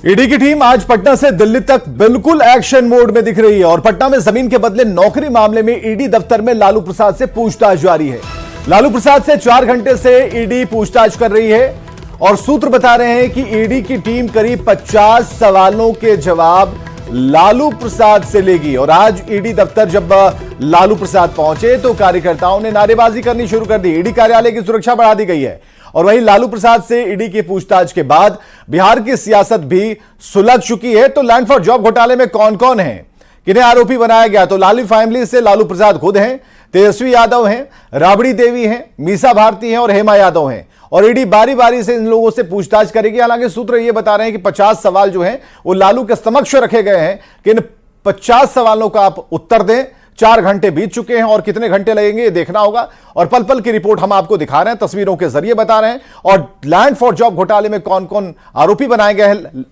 ED की team आज पटना से दिल्ली तक बिल्कुल एक्शन मोड में दिख रही है और पटना में जमीन के बदले नौकरी मामले में ईडी दफ्तर में लालू प्रसाद से पूछताछ जारी है। लालू प्रसाद से 4 घंटे से ईडी पूछताछ कर रही है और सूत्र बता रहे हैं कि ईडी की टीम करीब 50 सवालों के जवाब लालू प्रसाद से लेगी। और आज ईडी दफ्तर जब लालू प्रसाद पहुंचे तो कार्यकर्ताओं ने नारेबाजी करनी शुरू कर दी। ईडी कार्यालय की सुरक्षा बढ़ा दी गई है और वहीं लालू प्रसाद से ईडी की पूछताछ के बाद बिहार की सियासत भी सुलझ चुकी है। तो लैंड फॉर जॉब घोटाले में कौन कौन है, किन्हें आरोपी बनाया गया? तो लालू फैमिली से लालू प्रसाद खुद हैं, तेजस्वी यादव हैं, राबड़ी देवी हैं, मीसा भारती हैं और हेमा यादव हैं। और ईडी बारी बारी से इन लोगों से पूछताछ करेगी। हालांकि सूत्र यह बता रहे हैं कि 50 सवाल जो हैं वो लालू के समक्ष रखे गए हैं कि इन 50 सवालों का आप उत्तर दें। 4 घंटे बीत चुके हैं और कितने घंटे लगेंगे ये देखना होगा। और पल पल की रिपोर्ट हम आपको दिखा रहे हैं, तस्वीरों के जरिए बता रहे हैं। और लैंड फॉर जॉब घोटाले में कौन कौन आरोपी बनाए गए हैं,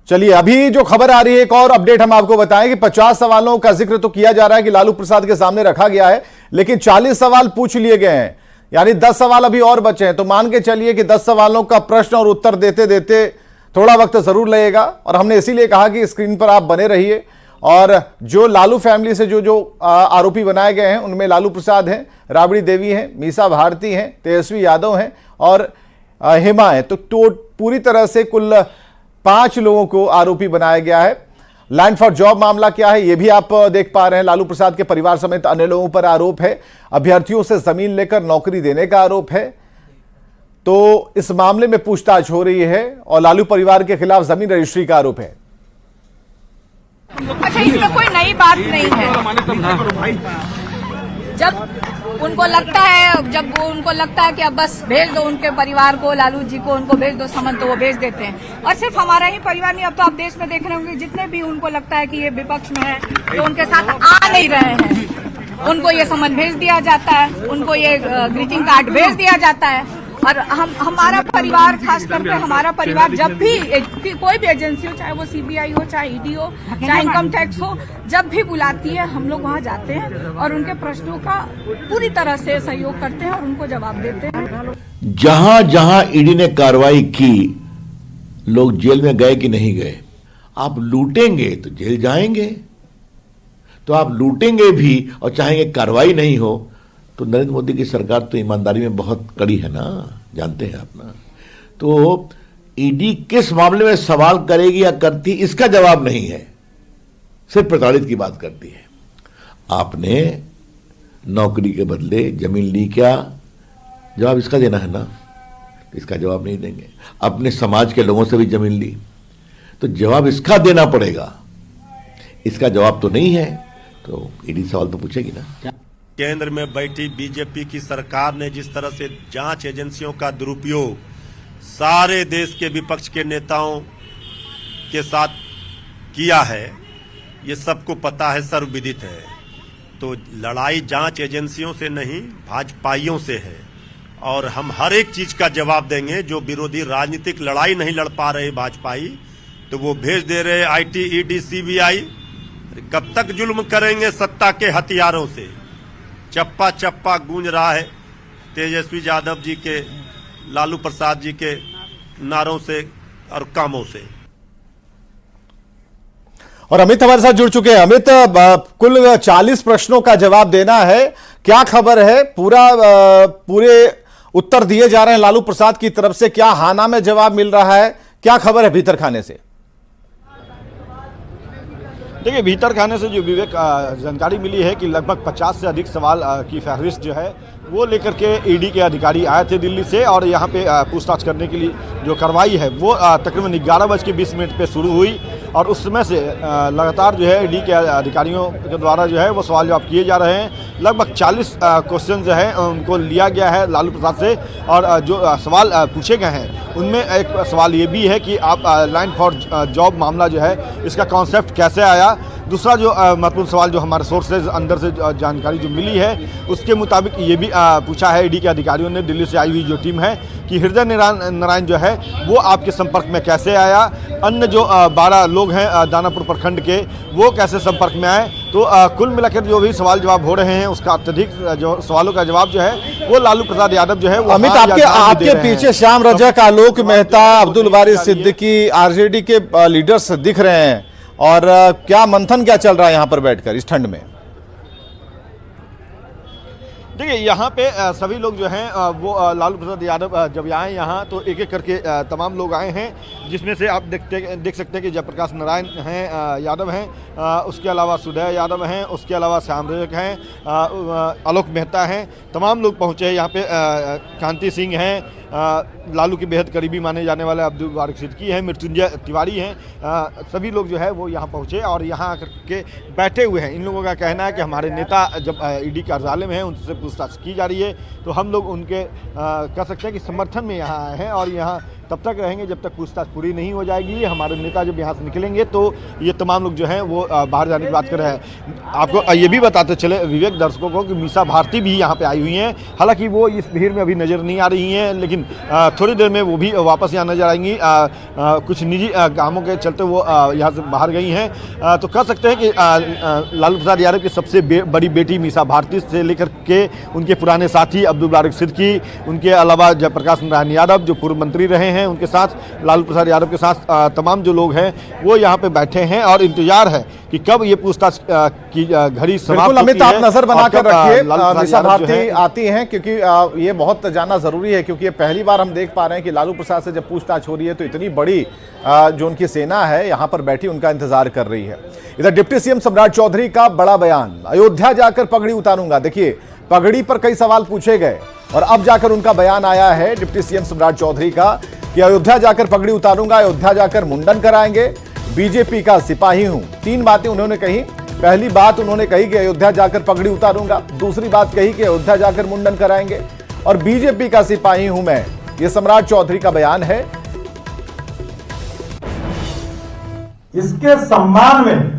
चलिए अभी जो खबर आ रही है एक और अपडेट हम आपको बताएं कि 50 सवालों का जिक्र तो किया जा रहा है कि लालू प्रसाद के सामने रखा गया है, लेकिन 40 सवाल पूछ लिए गए हैं, यानी 10 सवाल अभी और बचे हैं। तो मान के चलिए कि 10 सवालों का प्रश्न और उत्तर देते देते थोड़ा वक्त जरूर लगेगा। और हमने इसीलिए कहा कि स्क्रीन पर आप बने रहिए। और जो लालू फैमिली से जो आरोपी बनाए गए हैं उनमें लालू प्रसाद हैं, राबड़ी देवी हैं, मीसा भारती हैं, तेजस्वी यादव हैं और हेमा है। तो पूरी तरह से कुल 5 लोगों को आरोपी बनाया गया है। लैंड फॉर जॉब मामला क्या है ये भी आप देख पा रहे हैं। लालू प्रसाद के परिवार समेत अन्य लोगों पर आरोप है। अभ्यर्थियों से जमीन लेकर नौकरी देने का आरोप है। तो इस मामले में पूछताछ हो रही है और लालू परिवार के खिलाफ जमीन रजिस्ट्री का आरोप है। अच्छा, इसमें कोई नई बात नहीं है। जब उनको लगता है कि अब बस भेज दो उनके परिवार को, लालू जी को उनको भेज दो समन, तो वो भेज देते हैं। और सिर्फ हमारा ही परिवार नहीं, अब तो आप देश में देख रहे होंगे जितने भी उनको लगता है कि ये विपक्ष में है तो उनके साथ आ नहीं रहे हैं, उनको ये समन भेज दिया जाता है, उनको ये ग्रीटिंग कार्ड भेज दिया जाता है। और हमारा परिवार, खास करके हमारा परिवार, जब भी कोई भी एजेंसी हो, चाहे वो सीबीआई हो, चाहे ईडी हो, चाहे इनकम टैक्स हो, जब भी बुलाती है हम लोग वहाँ जाते हैं और उनके प्रश्नों का पूरी तरह से सहयोग करते हैं और उनको जवाब देते हैं। जहां जहां ईडी ने कार्रवाई की, लोग जेल में गए कि नहीं गए? आप लूटेंगे तो जेल जाएंगे, तो आप लूटेंगे भी और चाहेंगे कार्रवाई नहीं हो, तो नरेंद्र मोदी की सरकार तो ईमानदारी में बहुत कड़ी है ना, जानते हैं आप ना। तो ईडी किस मामले में सवाल करेगी या करती, इसका जवाब नहीं है, सिर्फ प्रताड़ित की बात करती है। आपने नौकरी के बदले जमीन ली क्या, जवाब इसका देना है ना, इसका जवाब नहीं देंगे। अपने समाज के लोगों से भी जमीन ली तो जवाब इसका देना पड़ेगा, इसका जवाब तो नहीं है, तो ईडी सवाल तो पूछेगी ना। केंद्र में बैठी बीजेपी की सरकार ने जिस तरह से जांच एजेंसियों का दुरुपयोग सारे देश के विपक्ष के नेताओं के साथ किया है, ये सबको पता है, सर्वविदित है। तो लड़ाई जांच एजेंसियों से नहीं, भाजपाइयों से है। और हम हर एक चीज का जवाब देंगे। जो विरोधी राजनीतिक लड़ाई नहीं लड़ पा रहे भाजपाई, तो वो भेज दे रहे आईटी, ईडी, सीबीआई। कब तक जुल्म करेंगे सत्ता के हथियारों से? चप्पा चप्पा गूंज रहा है तेजस्वी यादव जी के, लालू प्रसाद जी के नारों से और कामों से। और अमित हमारे साथ जुड़ चुके हैं। अमित, कुल 40 प्रश्नों का जवाब देना है, क्या खबर है? पूरे उत्तर दिए जा रहे हैं लालू प्रसाद की तरफ से, क्या हाना में जवाब मिल रहा है, क्या खबर है भीतर खाने से? देखिए, भीतर खाने से जो विवेक जानकारी मिली है कि लगभग 50 से अधिक सवाल की फहरिस्त जो है वो लेकर के ईडी के अधिकारी आए थे दिल्ली से। और यहाँ पे पूछताछ करने के लिए जो कार्रवाई है वो तकरीबन 11:20 पे शुरू हुई। और उस समय से लगातार जो है ईडी के अधिकारियों के द्वारा जो है वो सवाल जवाब किए जा रहे हैं। लगभग 40 क्वेश्चन जो है उनको लिया गया है लालू प्रसाद से। और जो सवाल पूछे गए हैं उनमें एक सवाल ये भी है कि आप लैंड फॉर जॉब मामला जो है इसका कॉन्सेप्ट कैसे आया। दूसरा जो महत्वपूर्ण सवाल जो हमारे सोर्सेज अंदर से जानकारी जो मिली है उसके मुताबिक ये भी पूछा है ईडी के अधिकारियों ने, दिल्ली से आई हुई जो टीम है, कि हृदय नारायण जो है वो आपके संपर्क में कैसे आया। अन्य जो 12 लोग हैं दानापुर प्रखंड के, वो कैसे संपर्क में आए। तो कुल मिलाकर जो भी सवाल जवाब हो रहे हैं, उसका अत्यधिक जो सवालों का जवाब जो है वो लालू प्रसाद यादव जो है वो अमित, आपके पीछे श्याम रजक, आलोक मेहता, अब्दुल वारिस सिद्दीकी, आरजेडी के लीडर्स दिख रहे हैं, और क्या मंथन क्या चल रहा है यहाँ पर बैठकर इस ठंड में? देखिए, यहाँ पे सभी लोग जो हैं वो लालू प्रसाद यादव जब आए यहाँ तो एक एक करके तमाम लोग आए हैं, जिसमें से आप देख सकते हैं कि जयप्रकाश नारायण हैं, यादव हैं, उसके अलावा सुदय यादव हैं, उसके अलावा श्याम रजक हैं, आलोक मेहता हैं, तमाम लोग पहुँचे हैं यहाँ पे। कांति सिंह हैं, लालू के बेहद करीबी माने जाने वाले अब्दुल वारिस सिद्दीकी हैं, मृत्युंजय तिवारी हैं, सभी लोग जो है वो यहाँ पहुँचे और यहाँ आकर के बैठे हुए हैं। इन लोगों का कहना है कि हमारे नेता जब ईडी कार्यालय में हैं, उनसे पूछताछ की जा रही है, तो हम लोग उनके कह सकते हैं कि समर्थन में यहाँ आए हैं और यहाँ तब तक रहेंगे जब तक पूछताछ पूरी नहीं हो जाएगी। हमारे नेता जब यहाँ से निकलेंगे तो ये तमाम लोग जो हैं वो बाहर जाने की बात कर रहे हैं। आपको ये भी बताते चले विवेक दर्शकों को कि मीसा भारती भी यहाँ पे आई हुई हैं, हालांकि वो इस भीड़ में अभी नज़र नहीं आ रही हैं, लेकिन थोड़ी देर में वो भी वापस यहाँ नजर आएंगी। कुछ निजी कामों के चलते वो यहाँ से बाहर गई हैं। तो कह सकते हैं कि लालू प्रसाद यादव की सबसे बड़ी बेटी मीसा भारती से लेकर के उनके पुराने साथी अब्दुल वारिस सिद्दीकी, उनके अलावा जयप्रकाश नारायण यादव जो पूर्व मंत्री रहे हैं, उनके साथ लालू प्रसाद यादव के साथ तमाम जो लोग हैं वो यहाँ पे बैठे हैं और इंतजार है कि कब ये पूछताछ की घड़ी समाप्त होती है। अमित, आप नजर बनाकर रखिए, मीसा भारती आती हैं, क्योंकि ये बहुत जानना जरूरी है, क्योंकि ये पहली बार हम देख पा रहे हैं कि लालू प्रसाद से जब पूछताछ हो रही है तो इतनी बड़ी जो उनकी सेना है यहाँ पर बैठी उनका इंतजार कर रही है। इधर डिप्टी सीएम सम्राट चौधरी का बड़ा बयान, अयोध्या जाकर पगड़ी उतारूंगा। देखिए, पगड़ी पर कई सवाल पूछे गए और अब जाकर उनका बयान आया है डिप्टी सीएम सम्राट चौधरी का कि अयोध्या जाकर पगड़ी उतारूंगा, अयोध्या जाकर मुंडन कराएंगे, बीजेपी का सिपाही हूं। 3 बातें उन्होंने कही। पहली बात उन्होंने कही कि अयोध्या जाकर पगड़ी उतारूंगा, दूसरी बात कही कि अयोध्या जाकर मुंडन कराएंगे, और बीजेपी का सिपाही हूं मैं। यह सम्राट चौधरी का बयान है। इसके सम्मान में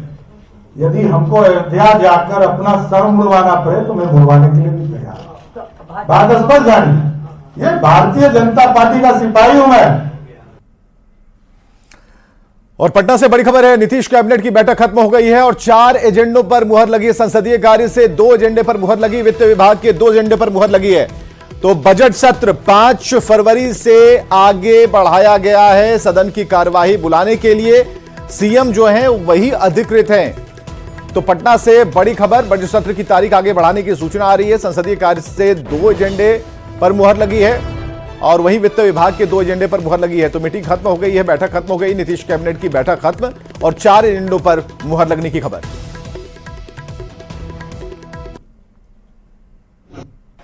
यदि हमको अयोध्या जाकर अपना सर मुड़वाना पड़े तो मैं मुड़वाने के लिए भी तैयार हूं। बात स्पष्ट जानी, ये भारतीय जनता पार्टी का सिपाही हूं मैं। और पटना से बड़ी खबर है, नीतीश कैबिनेट की बैठक खत्म हो गई है और 4 एजेंडों पर मुहर लगी। संसदीय कार्य से 2 एजेंडे पर मुहर लगी, वित्त विभाग के 2 एजेंडे पर मुहर लगी है। तो बजट सत्र 5 फरवरी से आगे बढ़ाया गया है। सदन की कार्यवाही बुलाने के लिए सीएम जो हैं वही अधिकृत हैं। तो पटना से बड़ी खबर, बजट सत्र की तारीख आगे बढ़ाने की सूचना आ रही है। संसदीय कार्य से 2 एजेंडे पर मुहर लगी है और वहीं वित्त विभाग के 2 एजेंडे पर मुहर लगी है। तो मीटिंग खत्म हो गई है, बैठक खत्म हो गई, नीतीश कैबिनेट की बैठक खत्म और 4 एजेंडों पर मुहर लगने की खबर।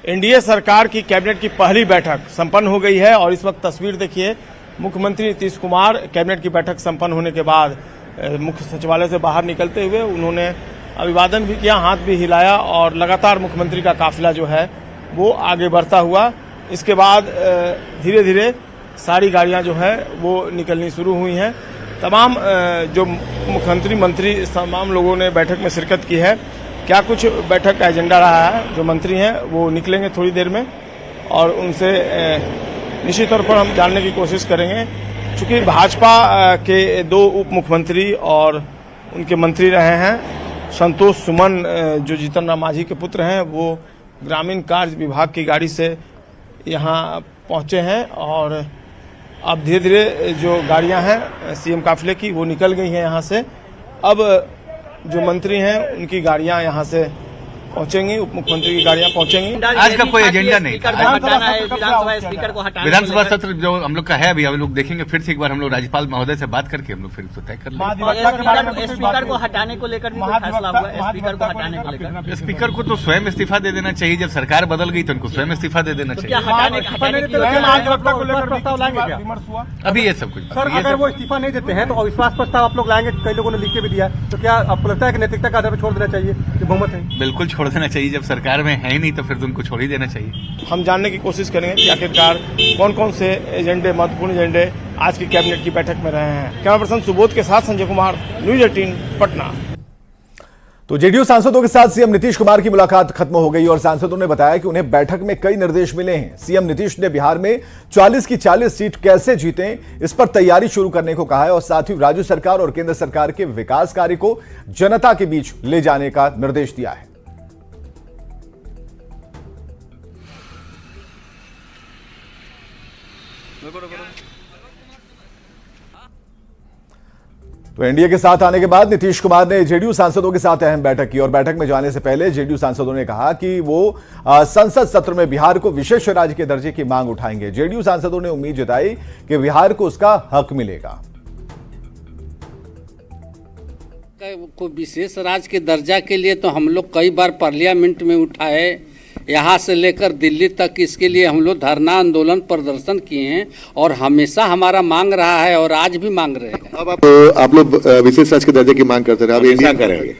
एनडीए सरकार की कैबिनेट की पहली बैठक संपन्न हो गई है और इस वक्त तस्वीर देखिए, मुख्यमंत्री नीतीश कुमार कैबिनेट की बैठक संपन्न होने के बाद मुख्य सचिवालय से बाहर निकलते हुए उन्होंने अभिवादन भी किया, हाथ भी हिलाया और लगातार मुख्यमंत्री का काफिला जो है वो आगे बढ़ता हुआ। इसके बाद धीरे धीरे सारी गाड़ियां जो है वो निकलनी शुरू हुई हैं। तमाम जो मुख्यमंत्री मंत्री तमाम लोगों ने बैठक में शिरकत की है। क्या कुछ बैठक का एजेंडा रहा है, जो मंत्री हैं वो निकलेंगे थोड़ी देर में और उनसे निश्चित तौर पर हम जानने की कोशिश करेंगे। चूंकि भाजपा के 2 उप मुख्यमंत्री और उनके मंत्री रहे हैं, संतोष सुमन जो जीतन राम मांझी के पुत्र हैं, वो ग्रामीण कार्य विभाग की गाड़ी से यहाँ पहुँचे हैं और अब धीरे धीरे जो गाड़ियाँ हैं सीएम काफिले की वो निकल गई हैं यहाँ से। अब जो मंत्री हैं उनकी गाड़ियाँ यहाँ से पहुंचेंगी, उप मुख्यमंत्री की गाड़ियां पहुंचेंगी। आज का कोई एजेंडा नहीं था। विधानसभा स्पीकर को हटाना, विधानसभा सत्र जो हम लोग का है अभी हम लोग देखेंगे, फिर से एक बार हम लोग राज्यपाल महोदय से बात करके हम लोग फिर तय कर लेंगे। स्पीकर को हटाने को लेकर फैसला हुआ है। स्पीकर को हटाने को लेकर स्पीकर को तो स्वयं इस्तीफा दे देना चाहिए। जब सरकार बदल गई तो उनको स्वयं इस्तीफा दे देना चाहिए। अभी ये सब कुछ सर, अगर वो इस्तीफा नहीं देते हैं तो अविश्वास प्रस्ताव आप लोग लाएंगे, कई लोगों ने लिख के भी दिया, तो क्या आपको लगता है कि नैतिकता के आधार पर छोड़ देना चाहिए कि बहुमत है? बिल्कुल छोड़ देना चाहिए। जब सरकार में है ही नहीं तो फिर उनको छोड़ ही देना चाहिए। हम जानने की कोशिश करेंगे कि आखिरकार कौन कौन से एजेंडे, महत्वपूर्ण एजेंडे आज की कैबिनेट की बैठक में रहे हैं। कैमरा पर्सन सुबोध के साथ संजय कुमार, न्यूज 18 पटना। तो जेडीयू सांसदों के साथ सीएम नीतीश कुमार की मुलाकात खत्म हो गई और सांसदों ने बताया कि उन्हें बैठक में कई निर्देश मिले हैं। सीएम नीतीश ने बिहार में 40 की 40 सीट कैसे जीतें, इस पर तैयारी शुरू करने को कहा है और साथ ही राज्य सरकार और केंद्र सरकार के विकास कार्य को जनता के बीच ले जाने का निर्देश दिया है। तो एनडीए के साथ आने के बाद नीतीश कुमार ने जेडीयू सांसदों के साथ अहम बैठक की और बैठक में जाने से पहले जेडीयू सांसदों ने कहा कि वो संसद सत्र में बिहार को विशेष राज्य के दर्जे की मांग उठाएंगे। जेडीयू सांसदों ने उम्मीद जताई कि बिहार को उसका हक मिलेगा। को विशेष राज्य के दर्जा के लिए तो हम लोग कई बार पार्लियामेंट में उठाए, यहाँ से लेकर दिल्ली तक इसके लिए हम लोग धरना आंदोलन प्रदर्शन किए हैं और हमेशा हमारा मांग रहा है और आज भी मांग रहे हैं। अब आप लोग विशेष राज्य के दर्जे की मांग करते रहे, अब इंडिया करेंगे,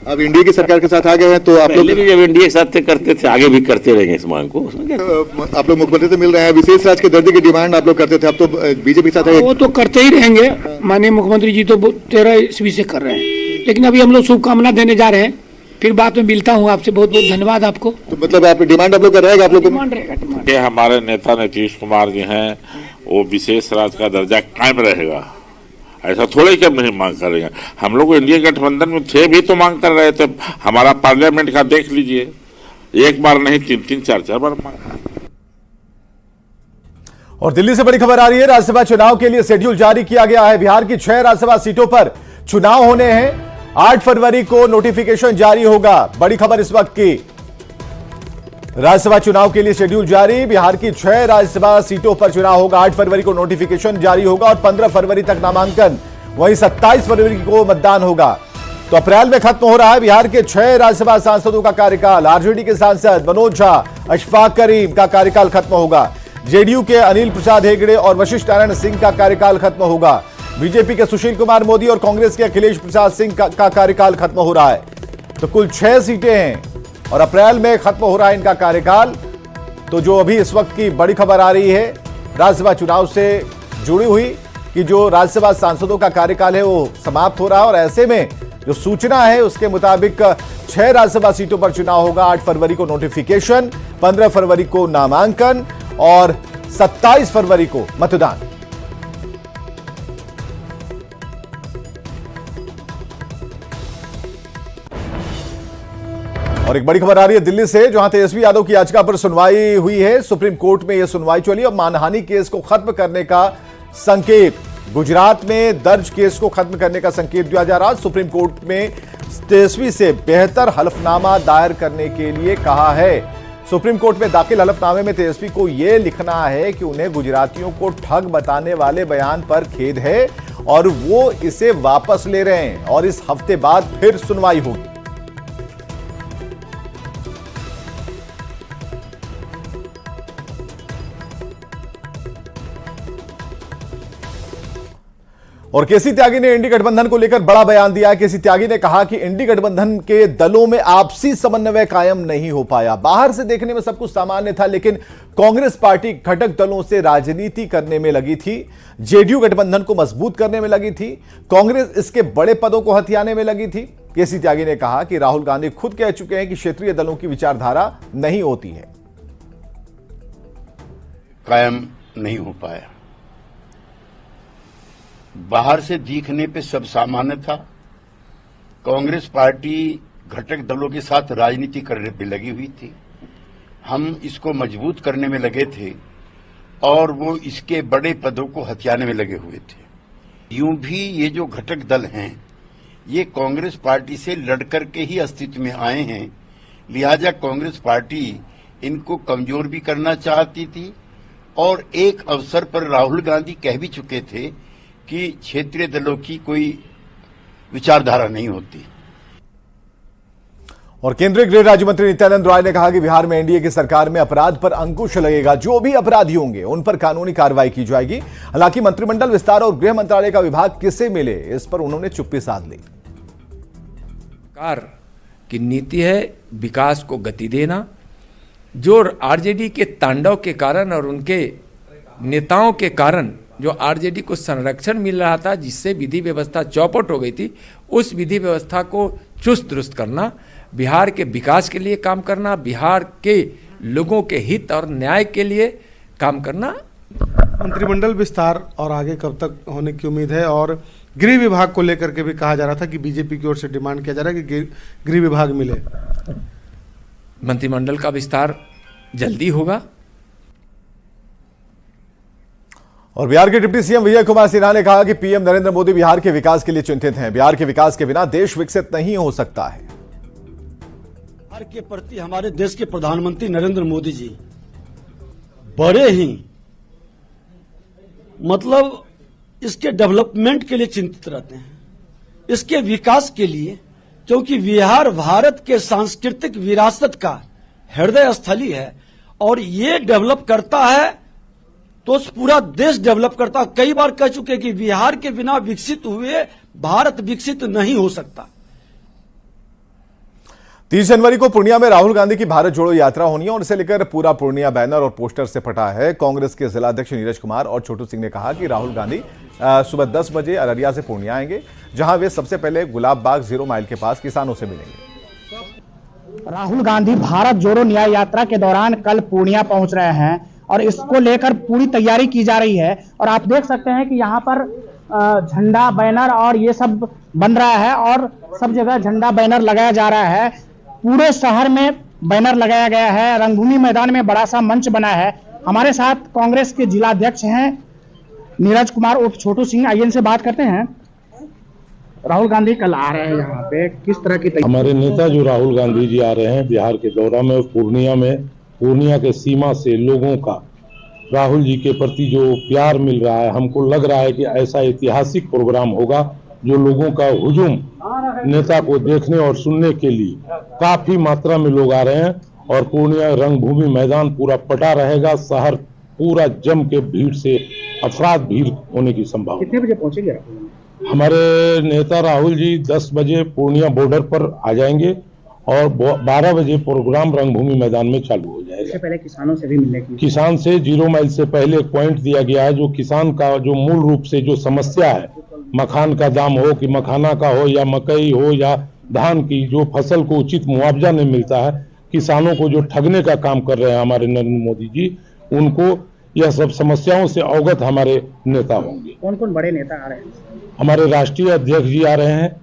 अब इंडिया की सरकार के साथ आ गए हैं तो आप लोग भी जब इंडिया के साथ करते थे आगे भी करते रहेंगे इस मांग को। आप लोग मुख्यमंत्री से मिल रहे हैं, विशेष राज्य के दर्जे की डिमांड आप लोग करते थे, अब तो बीजेपी के साथ वो तो करते ही रहेंगे। माननीय मुख्यमंत्री जी तो 13 ईस्वी से कर रहे हैं, लेकिन अभी हम लोग शुभकामना देने जा रहे हैं, फिर बाद में मिलता हूँ आपसे। बहुत बहुत धन्यवाद आपको। तो मतलब आप डिमांड आप लोग कर रहेगा, आप लोग डिमांड रहेगा। हमारे नेता नीतीश कुमार जी हैं, वो विशेष राज्य का दर्जा कायम रहेगा, ऐसा थोड़े कि हम नहीं मांग करेंगे। हम लोग इंडिया गठबंधन में थे भी तो मांग कर रहे थे। हमारा पार्लियामेंट का देख लीजिए, एक बार नहीं 3-3, 4-4 बार मांग। और दिल्ली से बड़ी खबर आ रही है, राज्यसभा चुनाव के लिए शेड्यूल जारी किया गया है। बिहार की 6 राज्यसभा सीटों पर चुनाव होने हैं। 8 फरवरी को नोटिफिकेशन जारी होगा। बड़ी खबर इस वक्त की, राज्यसभा चुनाव के लिए शेड्यूल जारी। बिहार की 6 राज्यसभा सीटों पर चुनाव होगा। 8 फरवरी को नोटिफिकेशन जारी होगा और 15 फरवरी तक नामांकन, वहीं 27 फरवरी को मतदान होगा। तो अप्रैल में खत्म हो रहा है बिहार के 6 राज्यसभा सांसदों का कार्यकाल। आरजेडी के सांसद मनोज झा, अशफाक करीम का कार्यकाल खत्म होगा। जेडीयू के अनिल प्रसाद हेगड़े और वशिष्ठ नारायण सिंह का कार्यकाल खत्म होगा। बीजेपी के सुशील कुमार मोदी और कांग्रेस के अखिलेश प्रसाद सिंह का कार्यकाल खत्म हो रहा है। तो कुल 6 सीटें हैं और अप्रैल में खत्म हो रहा है इनका कार्यकाल। तो जो अभी इस वक्त की बड़ी खबर आ रही है राज्यसभा चुनाव से जुड़ी हुई कि जो राज्यसभा सांसदों का कार्यकाल है वो समाप्त हो रहा है और ऐसे में जो सूचना है उसके मुताबिक 6 राज्यसभा सीटों पर चुनाव होगा। 8 फरवरी को नोटिफिकेशन, 15 फरवरी को नामांकन और 27 फरवरी को मतदान। और एक बड़ी खबर आ रही है दिल्ली से, जहां तेजस्वी यादव की याचिका पर सुनवाई हुई है। सुप्रीम कोर्ट में यह सुनवाई चली और मानहानि केस को खत्म करने का संकेत, गुजरात में दर्ज केस को खत्म करने का संकेत दिया जा रहा। सुप्रीम कोर्ट में तेजस्वी से बेहतर हलफनामा दायर करने के लिए कहा है। सुप्रीम कोर्ट में दाखिल हलफनामे में तेजस्वी को यह लिखना है कि उन्हें गुजरातियों को ठग बताने वाले बयान पर खेद है और वो इसे वापस ले रहे हैं और इस हफ्ते बाद फिर सुनवाई होगी। और केसी त्यागी ने इंडी गठबंधन को लेकर बड़ा बयान दिया। केसी त्यागी ने कहा कि इंडी गठबंधन के दलों में आपसी समन्वय कायम नहीं हो पाया। बाहर से देखने में सब कुछ सामान्य था, लेकिन कांग्रेस पार्टी घटक दलों से राजनीति करने में लगी थी, जेडीयू गठबंधन को मजबूत करने में लगी थी, कांग्रेस इसके बड़े पदों को हथियाने में लगी थी। केसी त्यागी ने कहा कि राहुल गांधी खुद कह चुके हैं कि क्षेत्रीय दलों की विचारधारा नहीं होती है, कायम नहीं हो पाया। बाहर से दिखने पे सब सामान्य था। कांग्रेस पार्टी घटक दलों के साथ राजनीति करने पे लगी हुई थी, हम इसको मजबूत करने में लगे थे और वो इसके बड़े पदों को हथियाने में लगे हुए थे। यूं भी ये जो घटक दल हैं ये कांग्रेस पार्टी से लड़कर के ही अस्तित्व में आए हैं, लिहाजा कांग्रेस पार्टी इनको कमजोर भी करना चाहती थी और एक अवसर पर राहुल गांधी कह भी चुके थे कि क्षेत्रीय दलों की कोई विचारधारा नहीं होती। और केंद्रीय गृह राज्य मंत्री नित्यानंद राय ने कहा कि बिहार में एनडीए की सरकार में अपराध पर अंकुश लगेगा, जो भी अपराधी होंगे उन पर कानूनी कार्रवाई की जाएगी। हालांकि मंत्रिमंडल विस्तार और गृह मंत्रालय का विभाग किसे मिले, इस पर उन्होंने चुप्पी साध ली। सरकार की नीति है विकास को गति देना। जो आरजेडी के तांडव के कारण और उनके नेताओं के कारण जो आरजेडी को संरक्षण मिल रहा था, जिससे विधि व्यवस्था चौपट हो गई थी, उस विधि व्यवस्था को चुस्त दुरुस्त करना, बिहार के विकास के लिए काम करना, बिहार के लोगों के हित और न्याय के लिए काम करना। मंत्रिमंडल विस्तार और आगे कब तक होने की उम्मीद है? और गृह विभाग को लेकर के भी कहा जा रहा था कि बीजेपी की ओर से डिमांड किया जा रहा है कि गृह विभाग मिले। मंत्रिमंडल का विस्तार जल्दी होगा। और बिहार के डिप्टी सीएम विजय कुमार सिन्हा ने कहा कि पीएम नरेंद्र मोदी बिहार के विकास के लिए चिंतित हैं। बिहार के विकास के बिना देश विकसित नहीं हो सकता है। बिहार के प्रति हमारे देश के प्रधानमंत्री नरेंद्र मोदी जी बड़े ही मतलब इसके डेवलपमेंट के लिए चिंतित रहते हैं, इसके विकास के लिए, क्योंकि बिहार भारत के सांस्कृतिक विरासत का हृदय स्थली है और ये डेवलप करता है तो पूरा देश डेवलप करता। कई बार कह चुके कि बिहार के बिना विकसित हुए भारत विकसित नहीं हो सकता। 30 जनवरी को पूर्णिया में राहुल गांधी की भारत जोड़ो यात्रा होनी है और इसे लेकर पूरा पूर्णिया बैनर और पोस्टर से फटा है। कांग्रेस के जिलाध्यक्ष नीरज कुमार और छोटू सिंह ने कहा कि राहुल गांधी सुबह 10 बजे अररिया से पूर्णिया आएंगे, जहां वे सबसे पहले गुलाब बाग 0 माइल के पास किसानों से मिलेंगे। राहुल गांधी भारत जोड़ो न्याय यात्रा के दौरान कल पूर्णिया पहुंच रहे हैं और इसको लेकर पूरी तैयारी की जा रही है। और आप देख सकते हैं कि यहाँ पर झंडा, बैनर और ये सब बन रहा है और सब जगह झंडा बैनर लगाया जा रहा है। पूरे शहर में बैनर लगाया गया है। रंगभूमि मैदान में बड़ा सा मंच बना है। हमारे साथ कांग्रेस के जिलाध्यक्ष हैं नीरज कुमार उर्फ छोटू सिंह। आइए इनसे बात करते हैं। राहुल गांधी कल आ रहे हैं यहाँ पे, किस तरह की हमारे नेता जो राहुल गांधी जी आ रहे हैं बिहार के दौरा में, पूर्णिया के सीमा से लोगों का राहुल जी के प्रति जो प्यार मिल रहा है, हमको लग रहा है कि ऐसा ऐतिहासिक प्रोग्राम होगा जो लोगों का हुजूम नेता को देखने और सुनने के लिए काफी मात्रा में लोग आ रहे हैं और पूर्णिया रंगभूमि मैदान पूरा पटा रहेगा। शहर पूरा जम के भीड़ से अफराद भीड़ होने की संभावना। कितने बजे पहुंचेंगे? हमारे नेता राहुल जी 10 बजे पूर्णिया बॉर्डर पर आ जाएंगे और 12 बजे प्रोग्राम रंगभूमि मैदान में चालू हो जाएगा। इससे पहले किसानों से भी मिलने की, किसान से 0 माइल से पहले एक पॉइंट दिया गया है जो किसान का जो मूल रूप से जो समस्या है, मखान का दाम हो कि मखाना का हो या मकई हो या धान की, जो फसल को उचित मुआवजा नहीं मिलता है, किसानों को जो ठगने का काम कर रहे हैं हमारे नरेंद्र मोदी जी, उनको यह सब समस्याओं से अवगत हमारे नेता होंगे। कौन कौन बड़े नेता आ रहे हैं? हमारे राष्ट्रीय अध्यक्ष जी आ रहे हैं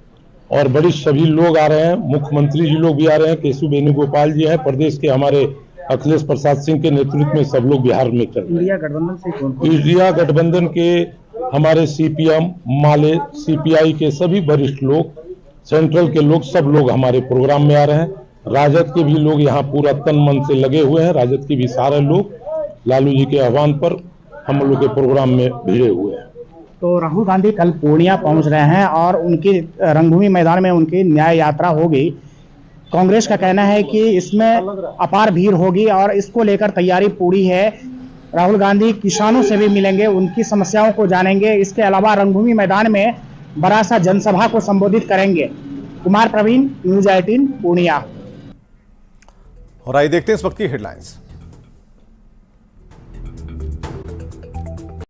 और बड़ी सभी लोग आ रहे हैं। मुख्यमंत्री जी लोग भी आ रहे हैं। केशव वेणुगोपाल जी हैं। प्रदेश के हमारे अखिलेश प्रसाद सिंह के नेतृत्व में सब लोग बिहार में चल रहे हैं। इंडिया गठबंधन से कौन? इंडिया गठबंधन के हमारे सीपीएम, माले, सीपीआई के सभी वरिष्ठ लोग, सेंट्रल के लोग, सब लोग हमारे प्रोग्राम में आ रहे हैं। राजद के भी लोग यहाँ पूरा तन मन से लगे हुए हैं। राजद के भी सारे लोग लालू जी के आह्वान पर हम लोग के प्रोग्राम में भिड़े हुए हैं। तो राहुल गांधी कल पूर्णिया पहुंच रहे हैं और उनकी रंगभूमि मैदान में उनकी न्याय यात्रा होगी। कांग्रेस का कहना है कि इसमें अपार भीड़ होगी और इसको लेकर तैयारी पूरी है। राहुल गांधी किसानों से भी मिलेंगे, उनकी समस्याओं को जानेंगे। इसके अलावा रंगभूमि मैदान में बड़ा सा जनसभा को संबोधित करेंगे। कुमार प्रवीण, न्यूज़ 18 पूर्णिया। और आइए देखते हैं इस वक्त की हेडलाइंस।